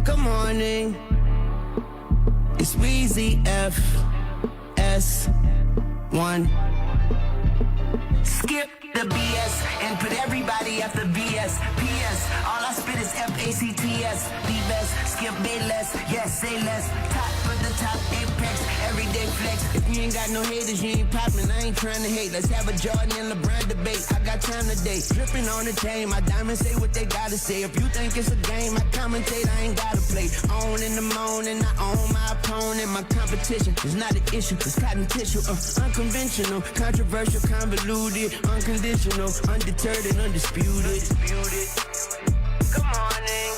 Good morning. It's Weezy FS1. Skip the BS and put everybody after BS. PS, all I spit is FACTS. The best, Skip Bayless, yes, say less. Top of the top, apex, everyday flex. If you ain't got no haters, you ain't poppin', I ain't trying to hate. Let's have a Jordan and LeBron debate. I got time today, dripping on the chain. My diamonds say what they gotta say. If you think it's a game, I commentate, I ain't gotta play. On in the morning, I own my opponent. My competition is not an issue, it's cotton tissue. Unconventional, controversial, convoluted, unconditional, undeterred and undisputed. Good morning.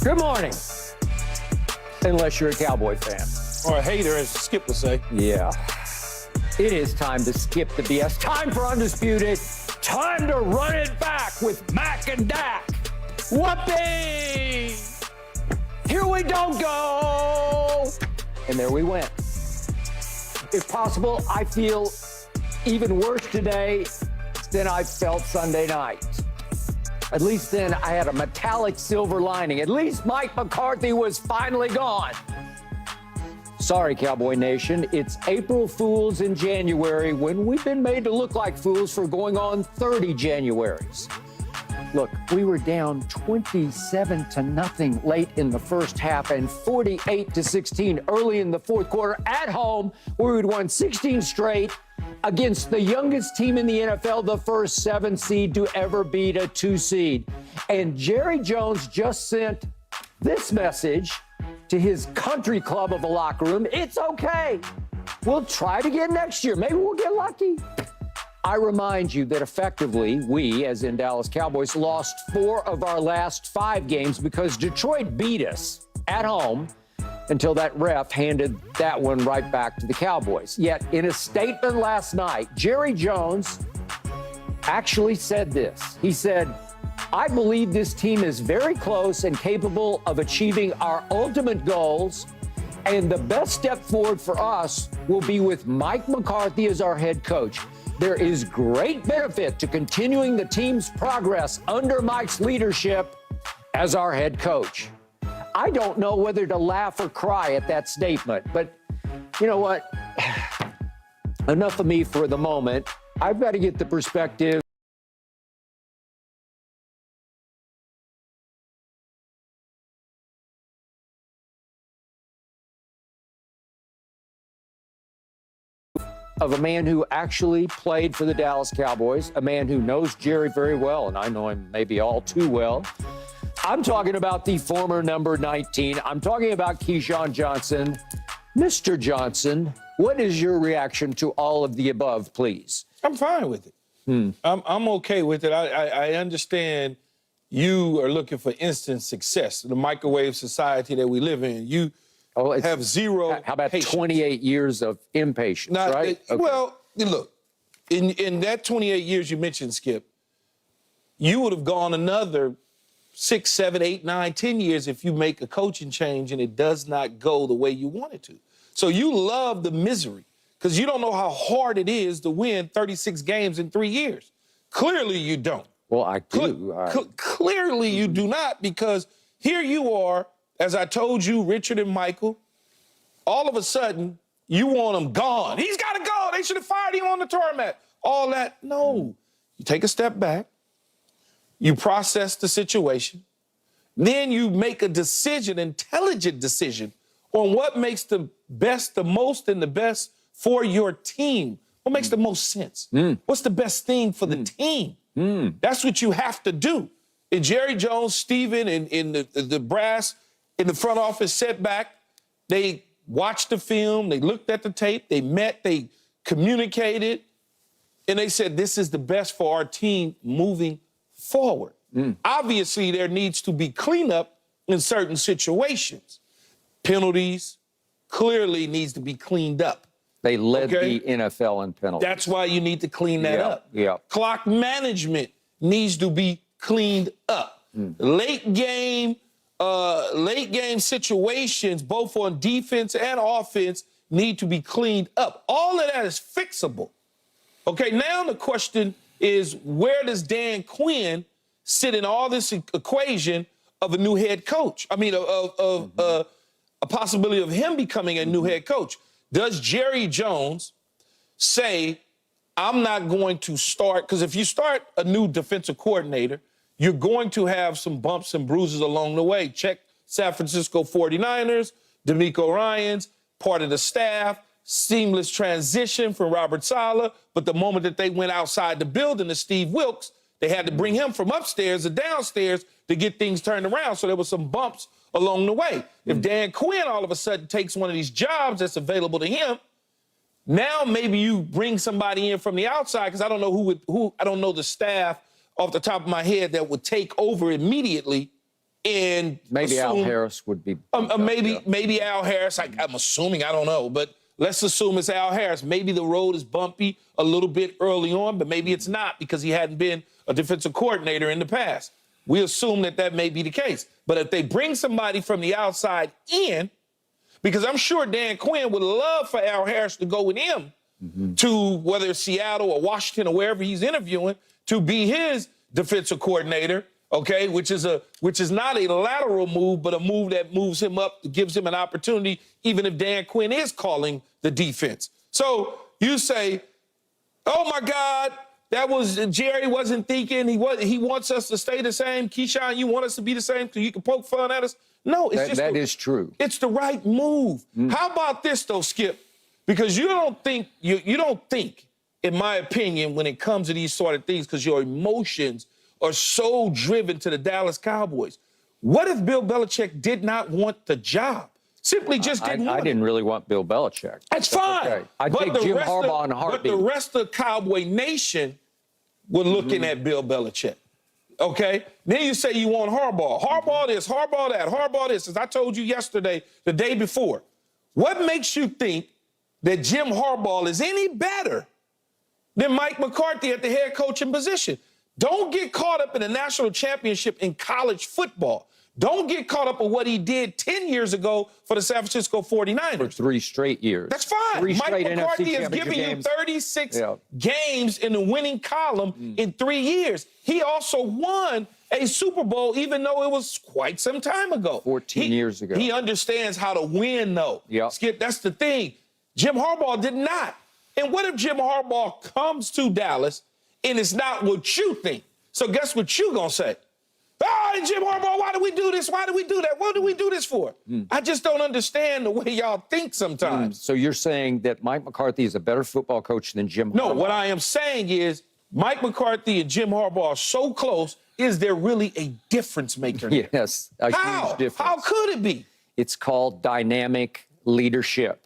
Good morning. Unless you're a Cowboy fan. Or a hater, as Skip would say. Yeah. It is time to skip the BS. Time for Undisputed. Time to run it back with Mac and Dak. Whoopee! Here we don't go! And there we went. If possible, I feel even worse today than I felt Sunday night. At least then I had a metallic silver lining. At least Mike McCarthy was finally gone. Sorry, Cowboy Nation. It's April Fools in January when we've been made to look like fools for going on 30 Januaries. Look, we were down 27-0 late in the first half and 48-16 early in the fourth quarter at home, where we'd won 16 straight against the youngest team in the NFL, the first 7 seed to ever beat a 2 seed. And Jerry Jones just sent this message to his country club of a locker room. It's okay. We'll try it again next year. Maybe we'll get lucky. I remind you that effectively, we, as in Dallas Cowboys, lost 4 of our last 5 games because Detroit beat us at home until that ref handed that one right back to the Cowboys. Yet, in a statement last night, Jerry Jones actually said this. He said, I believe this team is very close and capable of achieving our ultimate goals, and the best step forward for us will be with Mike McCarthy as our head coach. There is great benefit to continuing the team's progress under Mike's leadership as our head coach. I don't know whether to laugh or cry at that statement, but you know what? Enough of me for the moment. I've got to get the perspective of a man who actually played for the Dallas Cowboys, a man who knows Jerry very well, and I know him maybe all too well. I'm talking about the former number 19. I'm talking about Keyshawn Johnson. Mr. Johnson, what is your reaction to all of the above, please? I'm fine with it. I'm okay with it. I understand you are looking for instant success. The microwave society that we live in, you have zero How about patience. 28 years of impatience, right? Okay. Well, look, in that 28 years you mentioned, Skip, you would have gone another 6, 7, 8, 9, 10 years if you make a coaching change and it does not go the way you want it to. So you love the misery because you don't know how hard it is to win 36 games in 3 years. Clearly you don't. Well, I do. Clearly you do not, because here you are, as I told you, Richard and Michael, all of a sudden you want him gone. He's got to go. They should have fired him on the tarmac. All that. No. You take a step back. You process the situation. Then you make a decision, intelligent decision, on what makes the best, the most, and the best for your team. What makes the most sense? What's the best thing for the team? That's what you have to do. And Jerry Jones, Steven, and the brass in the front office sat back. They watched the film. They looked at the tape. They met. They communicated. And they said, this is the best for our team moving forward. Obviously, there needs to be cleanup in certain situations. Penalties clearly needs to be cleaned up. They led the NFL in penalties. That's why you need to clean that up. Yeah. Clock management needs to be cleaned up. Late game situations, both on defense and offense, need to be cleaned up. All of that is fixable. Okay, now the question is, where does Dan Quinn sit in all this equation of a new head coach? I mean, a possibility of him becoming a new head coach. Does Jerry Jones say, I'm not going to start, because if you start a new defensive coordinator, you're going to have some bumps and bruises along the way. Check San Francisco 49ers, DeMeco Ryans, part of the staff, seamless transition from Robert Saleh, but the moment that they went outside the building to Steve Wilkes, they had to bring him from upstairs to downstairs to get things turned around, so there were some bumps along the way. If Dan Quinn all of a sudden takes one of these jobs that's available to him, now maybe you bring somebody in from the outside, because I don't know I don't know the staff off the top of my head that would take over immediately. And maybe Al Harris would be. Maybe Al Harris. I'm assuming, I don't know, but let's assume it's Al Harris. Maybe the road is bumpy a little bit early on, but maybe it's not, because he hadn't been a defensive coordinator in the past. We assume that may be the case. But if they bring somebody from the outside in, because I'm sure Dan Quinn would love for Al Harris to go with him to whether it's Seattle or Washington or wherever he's interviewing to be his defensive coordinator, okay, which is not a lateral move, but a move that moves him up, gives him an opportunity, even if Dan Quinn is calling the defense. So you say, oh, my God, Jerry wasn't thinking, he wants us to stay the same. Keyshawn, you want us to be the same because you can poke fun at us? No, that is true. It's the right move. How about this, though, Skip? Because you don't think, in my opinion, when it comes to these sort of things, because your emotions are so driven to the Dallas Cowboys. What if Bill Belichick did not want the job? Simply just didn't want it. I didn't really want Bill Belichick. That's fine. Okay. I'd take Jim Harbaugh in a heartbeat. But the rest of Cowboy Nation were looking at Bill Belichick. Okay? Then you say you want Harbaugh. Harbaugh this, Harbaugh that, Harbaugh this. As I told you yesterday, the day before, what makes you think that Jim Harbaugh is any better than Mike McCarthy at the head coaching position? Don't get caught up in a national championship in college football. Don't get caught up in what he did 10 years ago for the San Francisco 49ers. For 3 straight years. That's fine. Mike McCarthy has given you 36 games in the winning column in 3 years. He also won a Super Bowl, even though it was quite some time ago. 14 years ago. He understands how to win, though. Yep. Skip, that's the thing. Jim Harbaugh did not. And what if Jim Harbaugh comes to Dallas and it's not what you think? So guess what you gonna say? Oh, Jim Harbaugh, why do we do this? Why do we do that? What do we do this for? I just don't understand the way y'all think sometimes. So you're saying that Mike McCarthy is a better football coach than Jim Harbaugh? No, what I am saying is Mike McCarthy and Jim Harbaugh are so close, is there really a difference maker? Yes, a huge difference. How could it be? It's called dynamic leadership.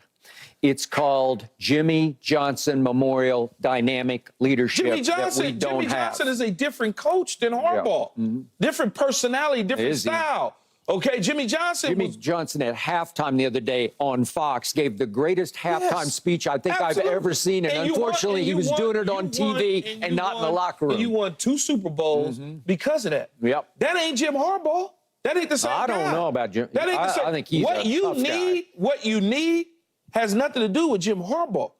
It's called Jimmy Johnson Memorial Dynamic Leadership that we don't Jimmy have. Johnson is a different coach than Harbaugh. Different personality, different style. Okay, Jimmy Johnson at halftime the other day on Fox gave the greatest halftime speech I think I've ever seen. And unfortunately, he was doing it on TV and not in the locker room. And you won 2 Super Bowls because of that. Yep. That ain't Jim Harbaugh. That ain't the same guy. I don't know about Jim. That ain't the same. I think he's a tough guy. What you need has nothing to do with Jim Harbaugh.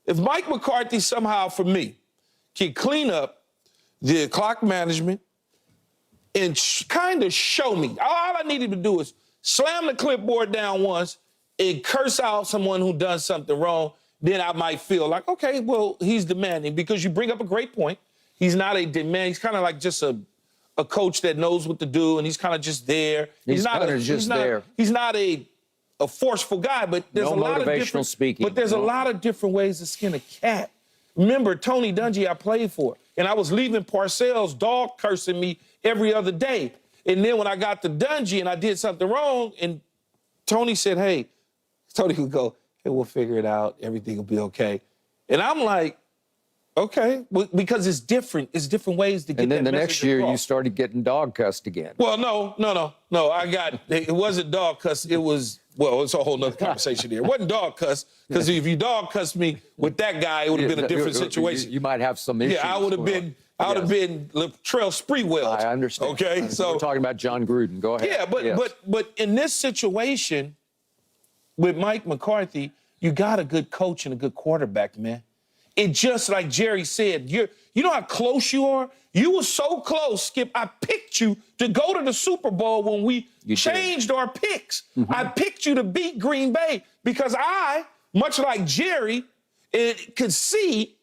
If Mike McCarthy somehow, for me, can clean up the clock management and kind of show me, all I needed to do is slam the clipboard down once and curse out someone who done something wrong, then I might feel like, okay, well, he's demanding, because you bring up a great point. He's not a demand. He's kind of like just a coach that knows what to do, and he's kind of just there. He's not a forceful guy, but there's a lot of different speaking. But there's a lot of different ways to skin a cat. Remember Tony Dungy I played for, and I was leaving Parcells dog cursing me every other day. And then when I got to Dungy and I did something wrong, and Tony said, hey, Tony would go, hey, we'll figure it out. Everything will be okay. And I'm like, okay, because it's different. It's different ways to get and then that the next year across. You started getting dog cussed again. Well, no. It wasn't dog cuss. It was, well, it's a whole nother conversation here. It wasn't dog cuss, because if you dog cussed me with that guy, it would have been a different situation. You might have some issues. Yeah, I would have been Latrell Sprewell. I understand. Okay, so we're talking about John Gruden. Go ahead. Yeah, but in this situation with Mike McCarthy, you got a good coach and a good quarterback, man. It just like Jerry said, you know how close you are? You were so close, Skip. I picked you to go to the Super Bowl when we changed our picks. I picked you to beat Green Bay because I, much like Jerry, could see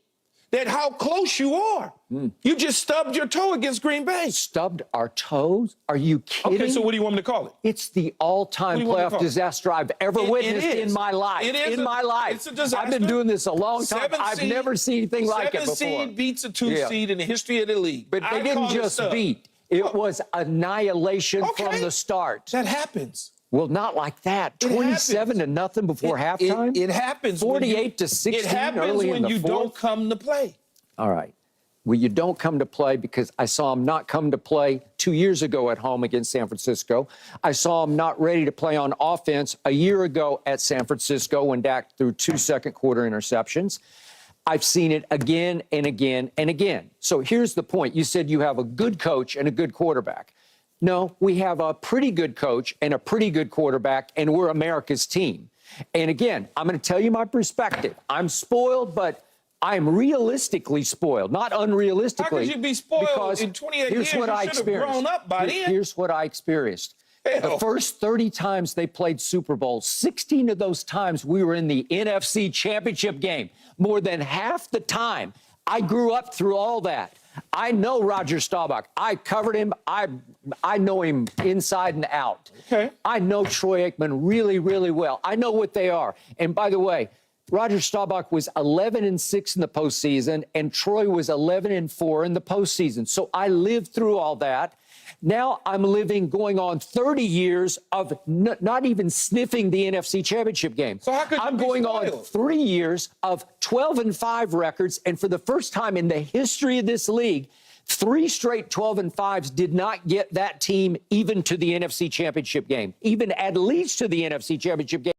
that how close you are. You just stubbed your toe against Green Bay. Stubbed our toes? Are you kidding? Okay, so what do you want me to call it? It's the all-time playoff disaster I've ever witnessed in my life. It's a disaster. I've been doing this a long time. I've never seen anything like it before. 7 seed beats a 2 seed in the history of the league. But they didn't just beat. It was annihilation from the start. That happens. Well, not like that. 27 to nothing before halftime. It happens. 48 to 16 It happens early when in the you fourth. don't come to play. All right. Well, you don't come to play because I saw him not come to play 2 years ago at home against San Francisco. I saw him not ready to play on offense a year ago at San Francisco when Dak threw 2 second-quarter interceptions. I've seen it again and again and again. So here's the point. You said you have a good coach and a good quarterback. No, we have a pretty good coach and a pretty good quarterback, and we're America's team. And again, I'm going to tell you my perspective. I'm spoiled, but I'm realistically spoiled, not unrealistically. How could you be spoiled because in 28 here's years? what I You should have experienced. grown up by then. Here's what I experienced. The first 30 times they played Super Bowl, 16 of those times we were in the NFC Championship game. More than half the time. I grew up through all that. I know Roger Staubach. I covered him. I know him inside and out. Okay. I know Troy Aikman really, really well. I know what they are. And by the way, Roger Staubach was 11-6 in the postseason, and Troy was 11-4 in the postseason. So I lived through all that. Now I'm going on 30 years of not even sniffing the NFC Championship game. So how could you I'm be going spoiled? on 3 years of 12-5 records, and for the first time in the history of this league, 3 straight 12-5s did not get that team even to the NFC Championship game, even at least to the NFC Championship game.